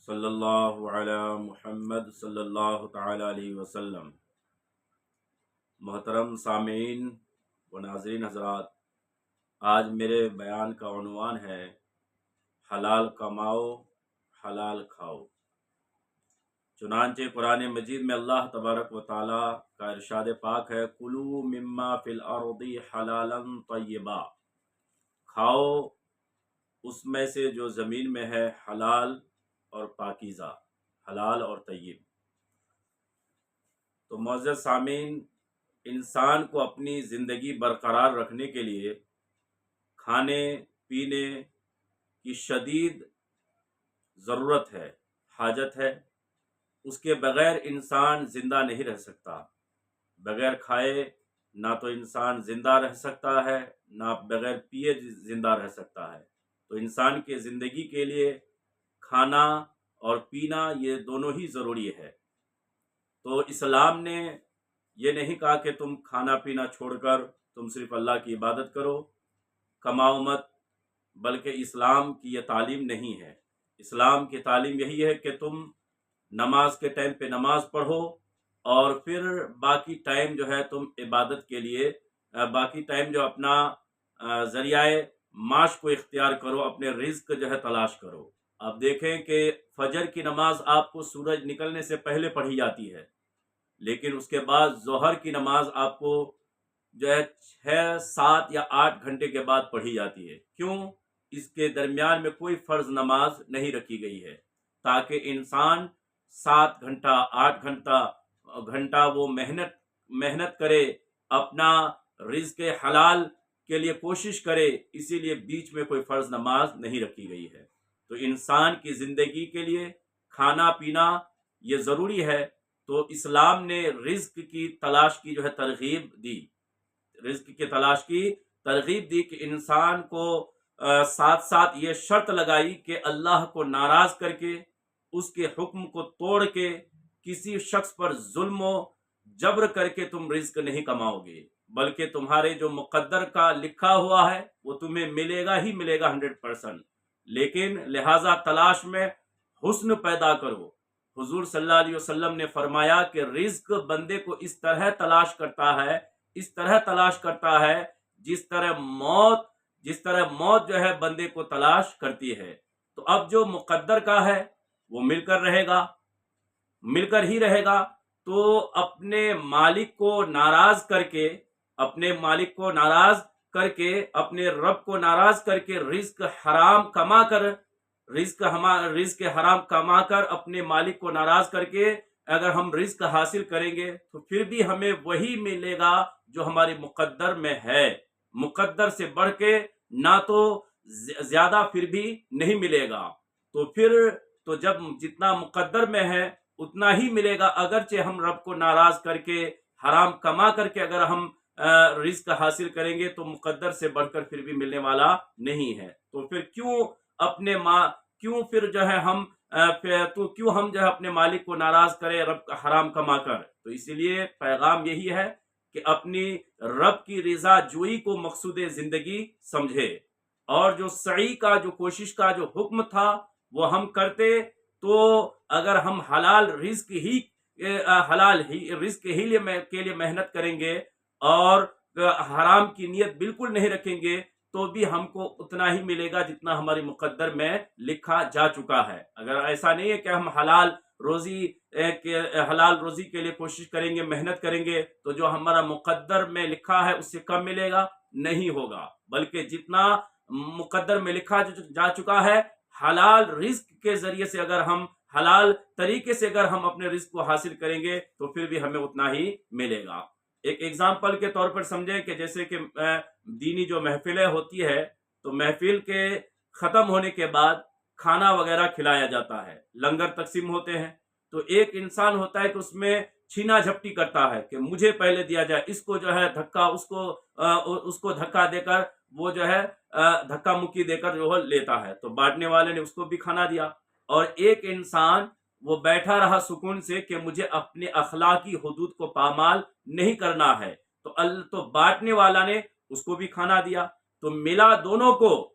صلی اللہ علی محمد صلی اللہ تعالی علیہ وسلم۔ محترم سامعین و ناظرین حضرات، آج میرے بیان کا عنوان ہے حلال کماؤ حلال کھاؤ۔ چنانچہ قرآن مجید میں اللہ تبارک و تعالی کا ارشاد پاک ہے، کلوا مما فی الارض حلالا طیبا، کھاؤ اس میں سے جو زمین میں ہے حلال اور پاکیزہ، حلال اور طیب۔ تو معزز سامعین، انسان کو اپنی زندگی برقرار رکھنے کے لیے کھانے پینے کی شدید ضرورت ہے، حاجت ہے۔ اس کے بغیر انسان زندہ نہیں رہ سکتا۔ بغیر کھائے نہ تو انسان زندہ رہ سکتا ہے، نہ بغیر پیے زندہ رہ سکتا ہے۔ تو انسان کے زندگی کے لیے کھانا اور پینا یہ دونوں ہی ضروری ہے۔ تو اسلام نے یہ نہیں کہا کہ تم کھانا پینا چھوڑ کر تم صرف اللہ کی عبادت کرو، کماؤ مت، بلکہ اسلام کی یہ تعلیم نہیں ہے۔ اسلام کی تعلیم یہی ہے کہ تم نماز کے ٹائم پہ نماز پڑھو اور پھر باقی ٹائم جو ہے تم عبادت کے لیے باقی ٹائم جو اپنا ذریعہ معاش کو اختیار کرو، اپنے رزق جو ہے تلاش کرو۔ اب دیکھیں کہ فجر کی نماز آپ کو سورج نکلنے سے پہلے پڑھی جاتی ہے، لیکن اس کے بعد ظہر کی نماز آپ کو جو ہے 6 7 یا 8 گھنٹے کے بعد پڑھی جاتی ہے۔ کیوں؟ اس کے درمیان میں کوئی فرض نماز نہیں رکھی گئی ہے، تاکہ انسان 7 گھنٹہ 8 گھنٹہ وہ محنت کرے، اپنا رزق حلال کے لیے کوشش کرے، اسی لیے بیچ میں کوئی فرض نماز نہیں رکھی گئی ہے۔ تو انسان کی زندگی کے لیے کھانا پینا یہ ضروری ہے۔ تو اسلام نے رزق کی تلاش کی جو ہے ترغیب دی، رزق کی تلاش کی ترغیب دی کہ انسان کو ساتھ ساتھ یہ شرط لگائی کہ اللہ کو ناراض کر کے، اس کے حکم کو توڑ کے، کسی شخص پر ظلم و جبر کر کے تم رزق نہیں کماؤ گے، بلکہ تمہارے جو مقدر کا لکھا ہوا ہے وہ تمہیں ملے گا ہی ملے گا 100%۔ لیکن لہذا تلاش میں حسن پیدا کرو۔ حضور صلی اللہ علیہ وسلم نے فرمایا کہ رزق بندے کو اس طرح تلاش کرتا ہے جس طرح موت جو ہے بندے کو تلاش کرتی ہے۔ تو اب جو مقدر کا ہے وہ مل کر ہی رہے گا۔ تو اپنے مالک کو ناراض کر کے، اپنے رب کو ناراض کر کے رزق حرام کما کر اپنے مالک کو ناراض کر کے اگر ہم رزق حاصل کریں گے تو پھر بھی ہمیں وہی ملے گا جو ہمارے مقدر میں ہے۔ مقدر سے بڑھ کے نہ تو زیادہ پھر بھی نہیں ملے گا۔ تو جب جتنا مقدر میں ہے اتنا ہی ملے گا، اگرچہ ہم رب کو ناراض کر کے حرام کما کر کے اگر ہم رزق حاصل کریں گے تو مقدر سے بڑھ کر پھر بھی ملنے والا نہیں ہے۔ تو پھر کیوں ہم جو ہے اپنے مالک کو ناراض کریں رب کا حرام کما کر؟ تو اسی لیے پیغام یہی ہے کہ اپنی رب کی رضا جوئی کو مقصود زندگی سمجھے، اور جو سعی کا، جو کوشش کا جو حکم تھا وہ ہم کرتے، تو اگر ہم حلال رزق کے لیے محنت کریں گے اور حرام کی نیت بالکل نہیں رکھیں گے تو بھی ہم کو اتنا ہی ملے گا جتنا ہمارے مقدر میں لکھا جا چکا ہے۔ اگر ایسا نہیں ہے کہ ہم حلال روزی کے لیے کوشش کریں گے، محنت کریں گے، تو جو ہمارا مقدر میں لکھا ہے اس سے کم ملے گا؟ نہیں ہوگا، بلکہ جتنا مقدر میں لکھا جا چکا ہے حلال رزق کے ذریعے سے، اگر ہم حلال طریقے سے اگر ہم اپنے رزق کو حاصل کریں گے تو پھر بھی ہمیں اتنا ہی ملے گا۔ ایک ایگزامپل کے طور پر سمجھیں کہ جیسے کہ دینی جو محفلیں ہوتی ہے تو محفل کے ختم ہونے کے بعد کھانا وغیرہ کھلایا جاتا ہے، لنگر تقسیم ہوتے ہیں، تو ایک انسان ہوتا ہے کہ اس میں چھینا جھپٹی کرتا ہے کہ مجھے پہلے دیا جائے، اس کو جو ہے اس کو دھکا دے کر وہ جو ہے دھکا مکی دے کر جو لیتا ہے، تو بانٹنے والے نے اس کو بھی کھانا دیا، اور ایک انسان وہ بیٹھا رہا سکون سے کہ مجھے اپنے اخلاقی حدود کو پامال نہیں کرنا ہے، تو بانٹنے والا نے اس کو بھی کھانا دیا، تو ملا دونوں کو،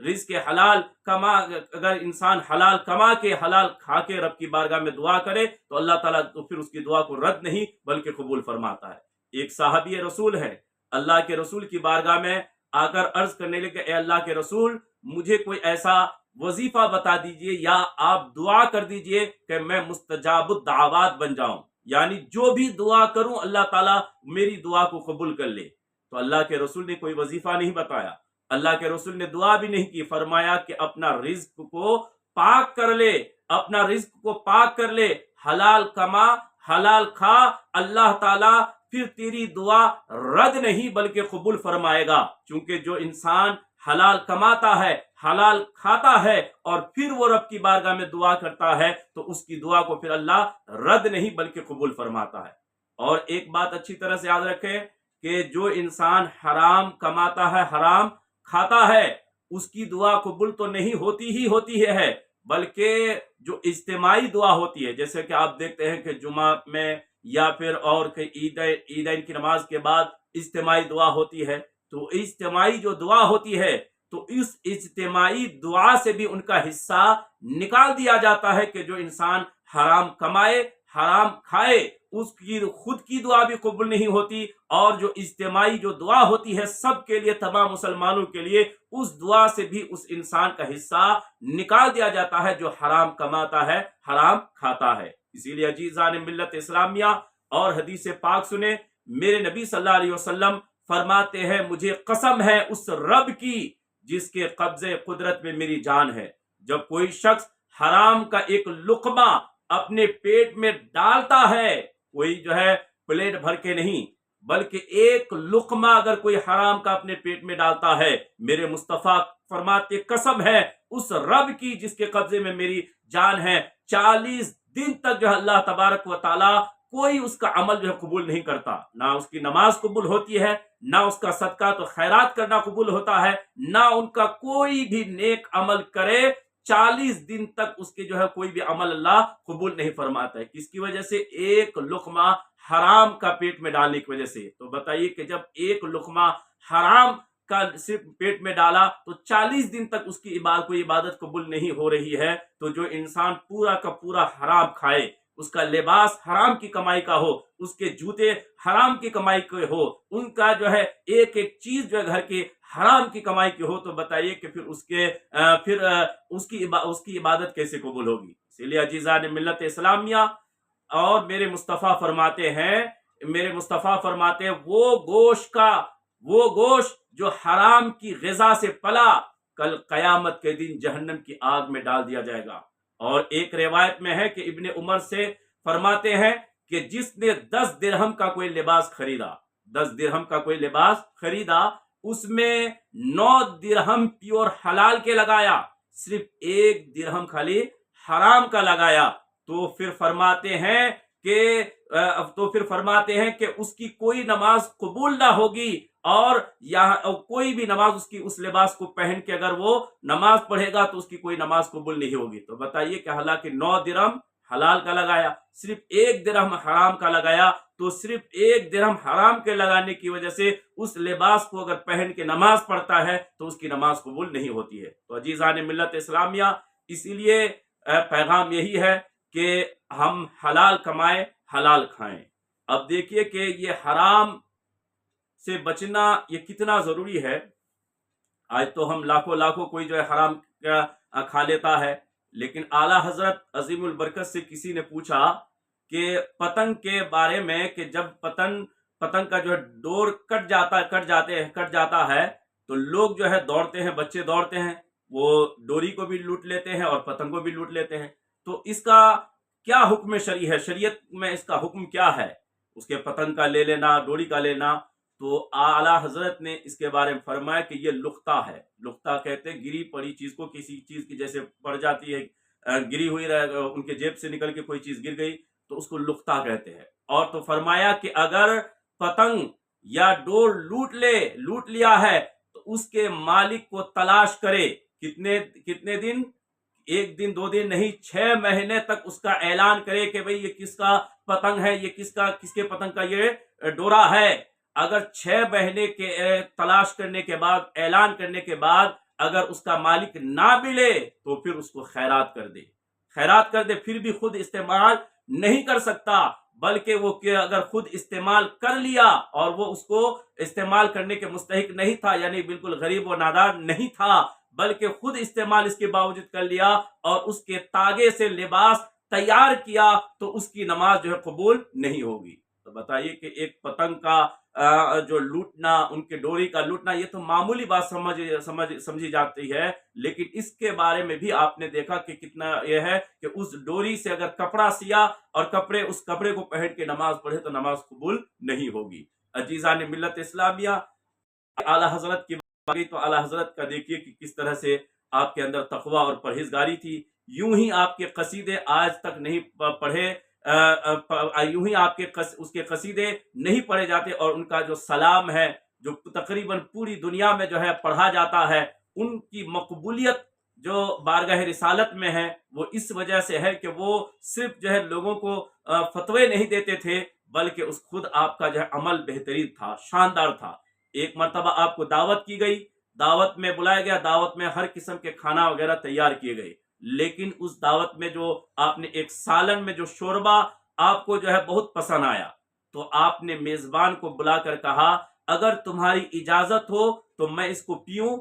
رزق حلال کما، اگر انسان حلال کما کے حلال کھا کے رب کی بارگاہ میں دعا کرے تو اللہ تعالیٰ تو پھر اس کی دعا کو رد نہیں بلکہ قبول فرماتا ہے۔ ایک صحابی رسول ہے، اللہ کے رسول کی بارگاہ میں آ کر عرض کرنے لگے، اے اللہ کے رسول، مجھے کوئی ایسا وظیفہ بتا دیجئے یا آپ دعا کر دیجئے کہ میں مستجاب الدعوات بن جاؤں، یعنی جو بھی دعا کروں اللہ تعالیٰ میری دعا کو قبول کر لے۔ تو اللہ کے رسول نے کوئی وظیفہ نہیں بتایا، اللہ کے رسول نے دعا بھی نہیں کی، فرمایا کہ اپنا رزق کو پاک کر لے، اپنا رزق کو پاک کر لے، حلال کما، حلال کھا، اللہ تعالیٰ پھر تیری دعا رد نہیں بلکہ قبول فرمائے گا۔ چونکہ جو انسان حلال کماتا ہے، حلال کھاتا ہے اور پھر وہ رب کی بارگاہ میں دعا کرتا ہے تو اس کی دعا کو پھر اللہ رد نہیں بلکہ قبول فرماتا ہے۔ اور ایک بات اچھی طرح سے یاد رکھیں کہ جو انسان حرام کماتا ہے، حرام کھاتا ہے، اس کی دعا قبول تو نہیں ہوتی ہے بلکہ جو اجتماعی دعا ہوتی ہے، جیسے کہ آپ دیکھتے ہیں کہ جمعہ میں یا پھر اور عیدین کی نماز کے بعد اجتماعی دعا ہوتی ہے، تو اجتماعی جو دعا ہوتی ہے تو اس اجتماعی دعا سے بھی ان کا حصہ نکال دیا جاتا ہے کہ جو انسان حرام کمائے، حرام کھائے، اس کی خود کی دعا بھی قبول نہیں ہوتی، اور جو اجتماعی جو دعا ہوتی ہے سب کے لیے، تمام مسلمانوں کے لیے، اس دعا سے بھی اس انسان کا حصہ نکال دیا جاتا ہے جو حرام کماتا ہے، حرام کھاتا ہے۔ اسی لیے عزیزان ملت اسلامیہ اور حدیث پاک سنیں، میرے نبی صلی اللہ علیہ وسلم فرماتے ہیں، مجھے قسم ہے اس رب کی جس کے قبضے قدرت میں میری جان ہے، جب کوئی شخص حرام کا ایک لقمہ اپنے پیٹ میں ڈالتا ہے، کوئی جو ہے پلیٹ بھر کے نہیں بلکہ ایک لقمہ اگر کوئی حرام کا اپنے پیٹ میں ڈالتا ہے، میرے مصطفیٰ فرماتے قسم ہے اس رب کی جس کے قبضے میں میری جان ہے، 40 دن تک جو ہے اللہ تبارک و تعالی کوئی اس کا عمل جو ہے قبول نہیں کرتا، نہ اس کی نماز قبول ہوتی ہے، نہ اس کا صدقہ تو خیرات کرنا قبول ہوتا ہے، نہ ان کا کوئی بھی نیک عمل کرے 40 دن تک اس کے جو ہے کوئی بھی عمل اللہ قبول نہیں فرماتا ہے۔ کس کی وجہ سے؟ ایک لقمہ حرام کا پیٹ میں ڈالنے کی وجہ سے۔ تو بتائیے کہ جب ایک لقمہ حرام کا صرف پیٹ میں ڈالا تو 40 دن تک اس کی کوئی عبادت قبول نہیں ہو رہی ہے، تو جو انسان پورا کا پورا حرام کھائے، اس کا لباس حرام کی کمائی کا ہو، اس کے جوتے حرام کی کمائی کے ہو، ان کا جو ہے ایک ایک چیز جو ہے گھر کی حرام کی کمائی کی ہو، تو بتائیے کہ پھر اس کی عبادت کیسے قبول ہوگی؟ اسی لیے عزیزان ملت اسلامیہ اور میرے مصطفیٰ فرماتے ہیں وہ گوشت جو حرام کی غذا سے پلا، کل قیامت کے دن جہنم کی آگ میں ڈال دیا جائے گا۔ اور ایک روایت میں ہے کہ ابن عمر سے فرماتے ہیں کہ جس نے 10 درہم کا کوئی لباس خریدا، 10 درہم کا کوئی لباس خریدا، اس میں 9 درہم پیور حلال کے لگایا، صرف 1 درہم خالی حرام کا لگایا، تو پھر فرماتے ہیں کہ اس کی کوئی نماز قبول نہ ہوگی، اور کوئی بھی نماز اس لباس کو پہن کے اگر وہ نماز پڑھے گا تو اس کی کوئی نماز قبول نہیں ہوگی۔ تو بتائیے کہ حالانکہ 9 درہم حلال کا لگایا، صرف 1 درہم حرام کا لگایا، تو صرف 1 درہم حرام کے لگانے کی وجہ سے اس لباس کو اگر پہن کے نماز پڑھتا ہے تو اس کی نماز قبول نہیں ہوتی ہے۔ تو عزیزان ملت اسلامیہ، اسی لیے پیغام یہی ہے کہ ہم حلال کمائیں، حلال کھائیں۔ اب دیکھیے کہ یہ حرام سے بچنا یہ کتنا ضروری ہے۔ آج تو ہم لاکھوں کوئی جو ہے حرام کھا لیتا ہے، لیکن اعلیٰ حضرت عظیم البرکت سے کسی نے پوچھا کہ پتنگ کے بارے میں کہ جب پتنگ کا جو ہے ڈور کٹ جاتا ہے تو لوگ جو ہے دوڑتے ہیں، بچے دوڑتے ہیں، وہ ڈوری کو بھی لوٹ لیتے ہیں اور پتنگ کو بھی لوٹ لیتے ہیں۔ تو اس کا کیا حکم شرعی ہے؟ شریعت میں اس کا حکم کیا ہے؟ اس کے پتنگ کا لے لینا، ڈوری کا لینا۔ تو اعلیٰ حضرت نے اس کے بارے میں فرمایا کہ یہ لقطہ ہے۔ لقطہ کہتے ہیں گری پڑی چیز کو، کسی چیز کی جیسے پڑ جاتی ہے، گری ہوئی ان کے جیب سے نکل کے کوئی چیز گر گئی تو اس کو لقطہ کہتے ہیں۔ اور تو فرمایا کہ اگر پتنگ یا ڈور لوٹ لیا ہے تو اس کے مالک کو تلاش کرے، کتنے دن؟ 1 دن 2 دن نہیں، 6 مہینے تک اس کا اعلان کرے کہ بھئی یہ کس کا پتنگ ہے، یہ کس کے پتنگ کا یہ ڈورا ہے۔ اگر 6 مہینے کے تلاش کرنے کے بعد، اعلان کرنے کے بعد اگر اس کا مالک نہ بھی لے تو پھر اس کو خیرات کر دے، خیرات کر دے، پھر بھی خود استعمال نہیں کر سکتا، بلکہ وہ کہ اگر خود استعمال کر لیا اور وہ اس کو استعمال کرنے کے مستحق نہیں تھا، یعنی بالکل غریب و نادار نہیں تھا، بلکہ خود استعمال اس کے باوجود کر لیا اور اس کے تاگے سے لباس تیار کیا، تو اس کی نماز جو ہے قبول نہیں ہوگی۔ تو بتائیے کہ ایک پتنگ کا جو لوٹنا، ان کے ڈوری کا لوٹنا، یہ تو معمولی بات سمجھی جاتی ہے، لیکن اس کے بارے میں بھی آپ نے دیکھا کہ کتنا یہ ہے کہ اس ڈوری سے اگر کپڑا سیا اور اس کپڑے کو پہن کے نماز پڑھے تو نماز قبول نہیں ہوگی۔ عزیزان ملت اسلامیہ، اعلی حضرت کی بات تو اعلی حضرت کا دیکھیے کہ کس طرح سے آپ کے اندر تقوی اور پرہیزگاری تھی، یوں ہی آپ کے قصیدے آج تک نہیں پڑھے، یوں ہی آپ کے اس کے قصیدے نہیں پڑھے جاتے، اور ان کا جو سلام ہے جو تقریباً پوری دنیا میں جو ہے پڑھا جاتا ہے، ان کی مقبولیت جو بارگاہ رسالت میں ہے وہ اس وجہ سے ہے کہ وہ صرف جو ہے لوگوں کو فتوے نہیں دیتے تھے، بلکہ اس خود آپ کا جو ہے عمل بہترین تھا، شاندار تھا۔ ایک مرتبہ آپ کو دعوت کی گئی، دعوت میں بلایا گیا، دعوت میں ہر قسم کے کھانا وغیرہ تیار کیے گئے، لیکن اس دعوت میں جو آپ نے ایک سالن میں جو شوربہ آپ کو جو ہے بہت پسند آیا، تو آپ نے میزبان کو بلا کر کہا اگر تمہاری اجازت ہو تو میں اس کو پیوں؟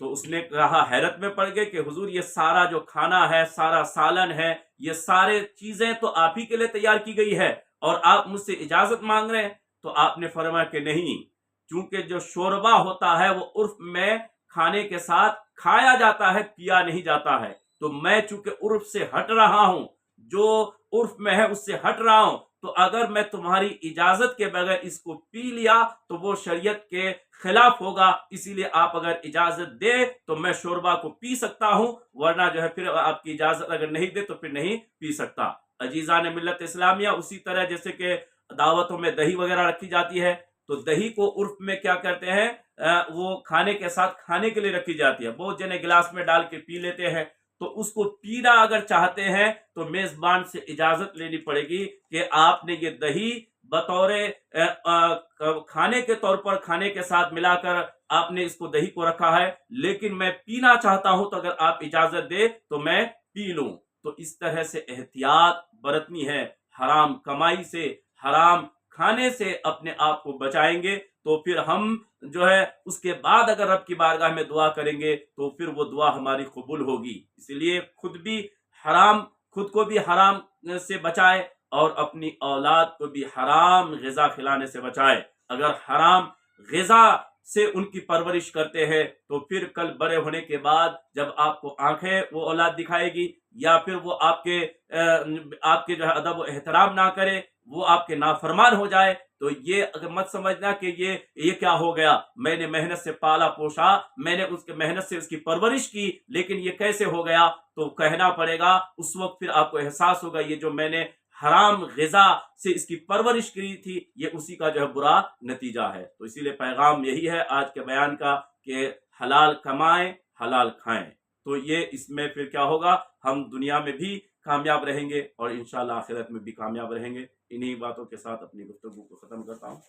تو اس نے کہا، حیرت میں پڑ گئے کہ حضور یہ سارا جو کھانا ہے، سارا سالن ہے، یہ سارے چیزیں تو آپ ہی کے لیے تیار کی گئی ہے اور آپ مجھ سے اجازت مانگ رہے ہیں؟ تو آپ نے فرمایا کہ نہیں، چونکہ جو شوربہ ہوتا ہے وہ عرف میں کھانے کے ساتھ کھایا جاتا ہے، پیا نہیں جاتا ہے، تو میں چونکہ عرف سے ہٹ رہا ہوں، جو عرف میں ہے اس سے ہٹ رہا ہوں، تو اگر میں تمہاری اجازت کے بغیر اس کو پی لیا تو وہ شریعت کے خلاف ہوگا، اسی لیے آپ اگر اجازت دے تو میں شوربہ کو پی سکتا ہوں، ورنہ جو ہے پھر آپ کی اجازت اگر نہیں دے تو پھر نہیں پی سکتا۔ عزیزان ملت اسلامیہ، اسی طرح جیسے کہ دعوتوں میں دہی وغیرہ رکھی جاتی ہے، تو دہی کو عرف میں کیا کرتے ہیں، وہ کھانے کے ساتھ کھانے کے لیے رکھی جاتی ہے، بہت جنے گلاس میں ڈال کے پی لیتے ہیں، تو اس کو پینا اگر چاہتے ہیں تو میزبان سے اجازت لینی پڑے گی کہ آپ نے یہ دہی بطور کھانے کے طور پر کھانے کے ساتھ ملا کر آپ نے اس کو دہی کو رکھا ہے، لیکن میں پینا چاہتا ہوں تو اگر آپ اجازت دے تو میں پی لوں۔ تو اس طرح سے احتیاط برتنی ہے، حرام کمائی سے، حرام کھانے سے اپنے آپ کو بچائیں گے تو پھر ہم جو ہے اس کے بعد اگر رب کی بارگاہ میں دعا کریں گے تو پھر وہ دعا ہماری قبول ہوگی۔ اس لیے خود کو بھی حرام سے بچائے اور اپنی اولاد کو بھی حرام غذا کھلانے سے بچائے۔ اگر حرام غذا سے ان کی پرورش کرتے ہیں تو پھر کل بڑے ہونے کے بعد جب آپ کو آنکھیں وہ اولاد دکھائے گی، یا پھر وہ آپ کے جو ہے ادب و احترام نہ کرے، وہ آپ کے نافرمان ہو جائے، تو یہ اگر مت سمجھنا کہ یہ کیا ہو گیا، میں نے محنت سے پالا پوشا، میں نے اس کے محنت سے اس کی پرورش کی، لیکن یہ کیسے ہو گیا؟ تو کہنا پڑے گا، اس وقت پھر آپ کو احساس ہوگا یہ جو میں نے حرام غذا سے اس کی پرورش کی تھی یہ اسی کا جو ہے برا نتیجہ ہے۔ تو اسی لیے پیغام یہی ہے آج کے بیان کا کہ حلال کمائیں، حلال کھائیں، تو یہ اس میں پھر کیا ہوگا، ہم دنیا میں بھی کامیاب رہیں گے اور انشاءاللہ آخرت میں بھی کامیاب رہیں گے۔ انہی باتوں کے ساتھ اپنی گفتگو کو ختم کرتا ہوں۔